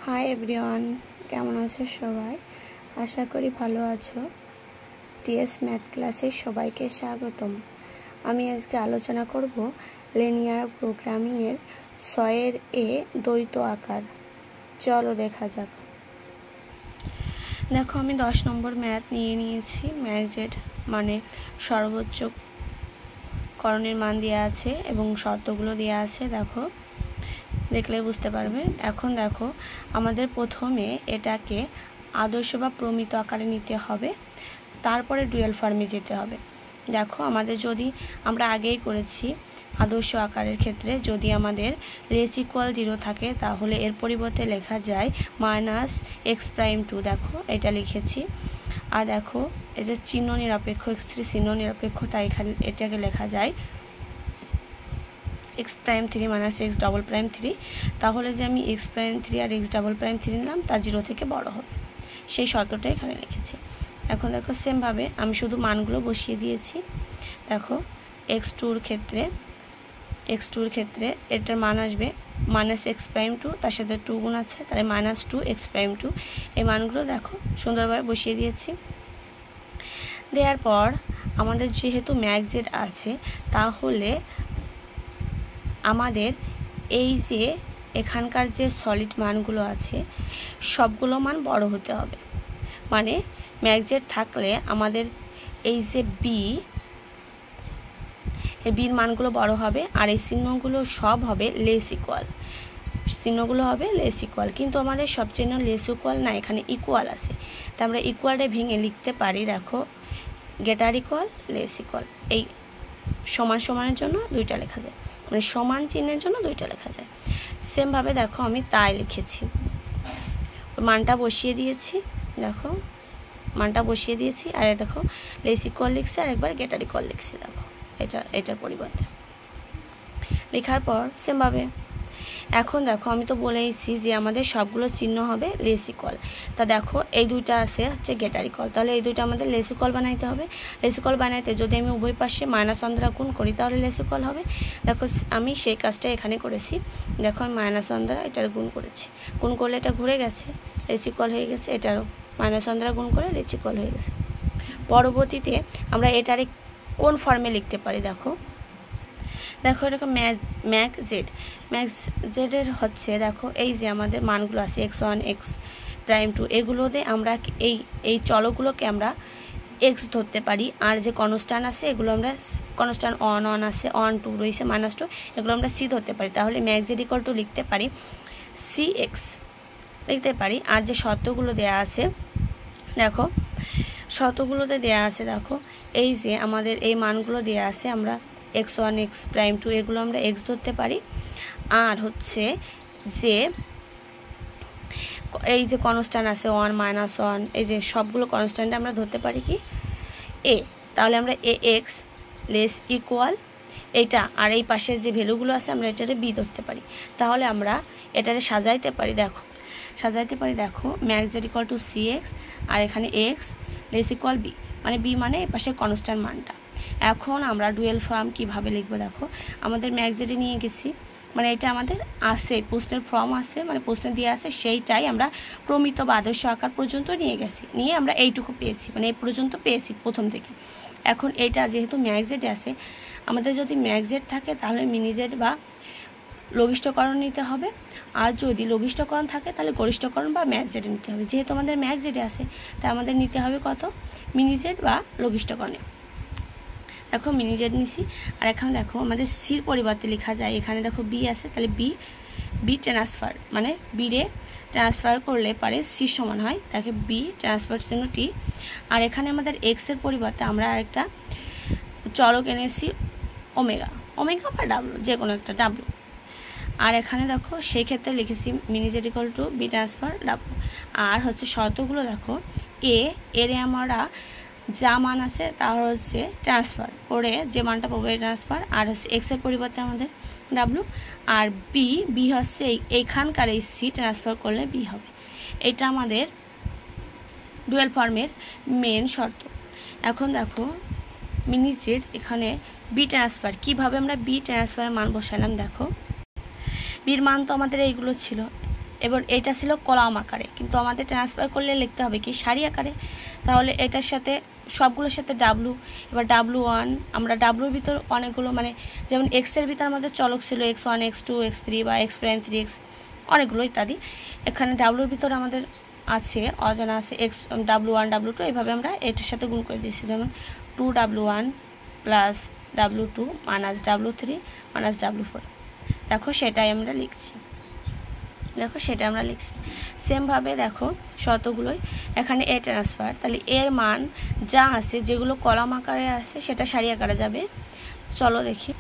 Hi everyone, কেমন আছো সবাই? আশা করি ভালো আছো। টিএস ম্যাথ ক্লাসে সবাইকে স্বাগতম। আমি আজকে আলোচনা করব লিনিয়ার প্রোগ্রামিংয়ের 6 এ দ্বৈত আকার। চলো দেখা যাক। দেখো, আমি 10 নম্বর ম্যাথ নিয়ে নিয়েছি। ম্যাথজেড মানে সর্বোচ্চ করণের মান দেওয়া আছে এবং শর্তগুলো দেওয়া আছে। দেখলে বুঝতে পারবে। এখন দেখো, আমাদের প্রথমে এটাকে আদর্শ বা প্রমিত আকারে নিতে হবে, তারপরে ডুয়াল ফর্মে যেতে হবে। দেখো, আমাদের যদি আমরা আগেই করেছি আদর্শ আকারের ক্ষেত্রে যদি আমাদের লেস ইকুয়াল 0 থাকে তাহলে এর পরিবর্তে লেখা যায় -x'2। দেখো, এটা লিখেছি। আর দেখো, এই যে চিহ্ন নিরপেক্ষ x3 চিহ্ন নিরপেক্ষ, তাই এখানে এটাকে লেখা যায় x'3 - x'3। তাহলে যে আমি x'3 আর x'3 নিলাম তা 0 থেকে বড় হবে, সেই শর্তটা এখানে লিখেছি। এখন দেখো, সেমভাবে আমি শুধু মানগুলো বসিয়ে দিয়েছি। দেখো, x2 এর ক্ষেত্রে এটার মান আসবে -x'2, তার সাথে 2 গুণ আছে, তাহলে -2x'2। এই মানগুলো দেখো সুন্দরভাবে বসিয়ে দিয়েছি। দেওয়ার পর আমাদের যেহেতু ম্যাথজেড আছে, তাহলে আমাদের এই যে এখানকার যে সলিড মানগুলো আছে সবগুলো মান বড় হতে হবে। মানে ম্যাথজেড থাকলে আমাদের এই যে বির মানগুলো বড় হবে, আর এই চিহ্নগুলো সব হবে লেস ইকুয়াল। কিন্তু আমাদের সব চিহ্ন লেস ইকুয়াল না, এখানে ইকুয়াল আছে। তো আমরা ইকুয়ালটা ভেঙে লিখতে পারি। দেখো, গ্রেটার ইকুয়াল, লেস ইকুয়াল, এই সমান সমানের জন্য দুইটা লেখা যায়, মানে সমান চিহ্নের জন্য দুইটা লেখা যায়। সেমভাবে দেখো, আমি তাই লিখেছি, মানটা বসিয়ে দিয়েছি। দেখো, মানটা বসিয়ে দিয়েছি, আর দেখো লেস ইকুয়াল লিখছি, আর একবার গ্রেটার ইকুয়াল লিখছি। দেখো, এটার পরিবর্তে লেখার পর সেমভাবে এখন দেখো, আমি তো বলেইছি যে আমাদের সবগুলো চিহ্ন হবে লেস ইকুয়াল। তা দেখো, এই দুইটা আছে হচ্ছে গ্রেটার ইকুয়াল, তাহলে এই দুইটা আমাদের লেস ইকুয়াল বানাইতে হবে। লেস ইকুয়াল বানাইতে যদি আমি উভয় পাশে মাইনাস দ্বারা গুণ করি তাহলে লেস ইকুয়াল হবে। দেখো, আমি সেই কাজটা এখানে করেছি। দেখো, আমি -1 দ্বারা এটার গুণ করেছি, গুণ করলে এটা ঘুরে গেছে, লেস ইকুয়াল হয়ে গেছে। এটারও -1 দ্বারা গুণ করে লেস ইকুয়াল হয়ে গেছে। পরবর্তীতে আমরা এটারে কোন ফর্মে লিখতে পারি? দেখো, এরকম ম্যাথজেডের হচ্ছে, দেখো এই যে আমাদের মানগুলো আছে x1 x'2, এগুলোতে আমরা এই চলকগুলোকে আমরা x ধরতে পারি, আর যে কনস্ট্যান্ট আছে এগুলো আমরা কনস্ট্যান্ট 1 আছে, 1 2 রয়েছে, -2, এগুলো আমরা c ধরতে পারি। তাহলে ম্যাথজেড ইকুয়াল টু লিখতে পারি cx লিখতে পারি। আর যে শর্তগুলো দেয়া আছে, দেখো শর্তগুলোতে দেয়া আছে, দেখো এই যে আমাদের এই মানগুলো দেয়া আছে, আমরা x1 x'2 এগুলো আমরা x ধরতে পারি। আর হচ্ছে যে এই যে কনস্ট্যান্ট আছে 1 -1, এই যে সবগুলো কনস্ট্যান্ট আমরা ধরতে পারি কি a। তাহলে আমরা ax লেস ইকুয়াল এইটা, আর এই পাশের যে ভ্যালুগুলো আছে আমরা এটারে b ধরতে পারি। তাহলে আমরা এটারে সাজাইতে পারি। দেখো ম্যাথজেড ইকুয়াল টু cx, আর এখানে x লেস ইকুয়াল b, মানে b মানে এই পাশের কনস্ট্যান্ট মানটা। এখন আমরা ডুয়েল ফর্ম কিভাবে লিখবো? দেখো, আমাদের ম্যাথজেডে নিয়ে গেছি, মানে এটা আমাদের আছে, প্রশ্নের ফর্ম আছে, মানে প্রশ্ন দিয়ে আছে, সেইটাই আমরা প্রমিত বা আদর্শ আকার পর্যন্ত নিয়ে আমরা এইটুকু পেয়েছি, মানে এই পর্যন্ত পেয়েছি প্রথম থেকে। এখন এইটা যেহেতু ম্যাথজেডে আছে, আমাদের যদি ম্যাথজেড থাকে তাহলে মিনিজেড বা লঘিষ্ঠকরণ নিতে হবে, আর যদি লঘিষ্ঠকরণ থাকে তাহলে গরিষ্ঠকরণ বা ম্যাথজেডে নিতে হবে। যেহেতু আমাদের ম্যাথজেডে আছে, তাই আমাদের নিতে হবে কত? মিনিজেড বা লঘিষ্ঠকরণে। দেখো, মিনিজেড নিছি। আর এখানে দেখো, আমাদের সির পরিবর্তে লেখা যায়, এখানে দেখো বি আছে, তাহলে বি ট্রান্সফার, মানে বি রে ট্রান্সফার করলে পারে সি সমান হয়, তাকে বি ট্রান্সফার চিহ্ন টি। আর এখানে আমাদের এক্স এর পরিবর্তে আমরা আরেকটা চলক এনেছি ওমেগা বা ডাব্লু, যে কোনো একটা ডাব্লু। আর এখানে দেখো সেই ক্ষেত্রে লিখেছি min Z equal to B transfer W. আর হচ্ছে শর্তগুলো দেখো, এর আমরা যা মান আছে তা হচ্ছে ট্রান্সফার করে যে মানটা পাবো ট্রান্সফার, আর হচ্ছে এক্স এর পরিবর্তে আমাদের ডাব্লু, আর বি হচ্ছে এইখানকার এই সি ট্রান্সফার করলে বি হবে। এটা আমাদের ডুয়েল ফর্মের মেন শর্ত। এখন দেখো, মিনিজেড এখানে বি ট্রান্সফার, কিভাবে আমরা বি ট্রান্সফারের মান বসালাম? দেখো, বির মান তো আমাদের এইগুলো ছিল, এবার এটা ছিল কলাম আকারে, কিন্তু আমাদের ট্রান্সফার করলে লিখতে হবে কি সারি আকারে। তাহলে এটার সাথে সবগুলোর সাথে ডাব্লু, এবার W1 আমরা ডাব্লুর ভিতর অনেকগুলো মানে যেমন এক্সের ভিতর আমাদের চলক ছিল x1 x2 x3 বা x', 3x অনেকগুলো ইত্যাদি। এখানে ডাব্লুর ভিতর আমাদের আছে অজানা আছে W1 W2, এইভাবে আমরা এটার সাথে গুণ করে দিয়েছি। যেমন 2W1 plus W2 minus W3 minus W4। দেখো সেটাই আমরা লিখছি, সেমভাবে দেখো শতগুলোই এখানে এ ট্রান্সফার, তাহলে এর মান যা আছে যেগুলো কলাম আকারে আছে সেটা সারি আকারে যাবে। চলো দেখি,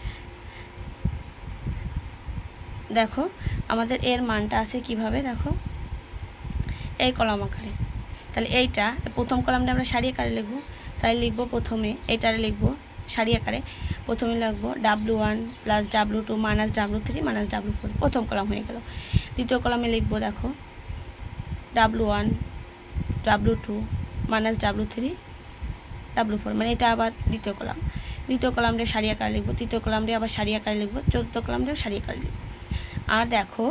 দেখো আমাদের এর মানটা আছে কিভাবে, দেখো এই কলাম আকারে, তাহলে এইটা প্রথম কলামটা আমরা সারি আকারে লিখবো। তাই লিখবো প্রথমে এটারে লিখবো সারি আকারে, প্রথমে লিখবো W1 plus W2 minus W3 minus W4, প্রথম কলাম হয়ে গেল। দ্বিতীয় কলামে লিখবো দেখো W1 W2 minus W3 W4, মানে এটা আবার দ্বিতীয় কলামটা সারি আকারে লিখবো, তৃতীয় কলামটা আবার সারি আকারে লিখবো, চতুর্থ কলামটাও সারি আকারে লিখবো। আর দেখো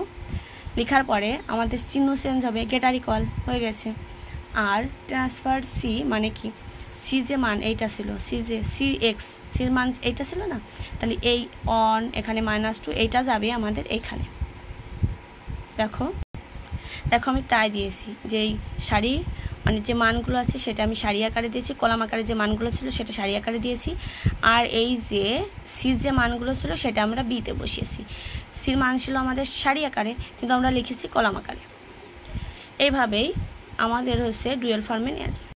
লেখার পরে আমাদের চিহ্ন চেঞ্জ হবে, গেটার ইকুয়াল হয়ে গেছে। আর ট্রান্সফার সি মানে কি, সি যে মান এইটা ছিল, সির মান এইটা ছিল না, তাহলে এই অন এখানে -2 এইটা যাবে আমাদের এইখানে। দেখো আমি তাই দিয়েছি যে এই সারি মানে যে মানগুলো আছে সেটা আমি সারি আকারে দিয়েছি, কলাম আকারে যে মানগুলো ছিল সেটা সারি আকারে দিয়েছি। আর এই যে সির যে মানগুলো ছিল সেটা আমরা বিতে বসিয়েছি। সির মান ছিল আমাদের সারি আকারে, কিন্তু আমরা লিখেছি কলাম আকারে। এইভাবেই আমাদের হচ্ছে ডুয়াল ফর্মে নেওয়া যায়।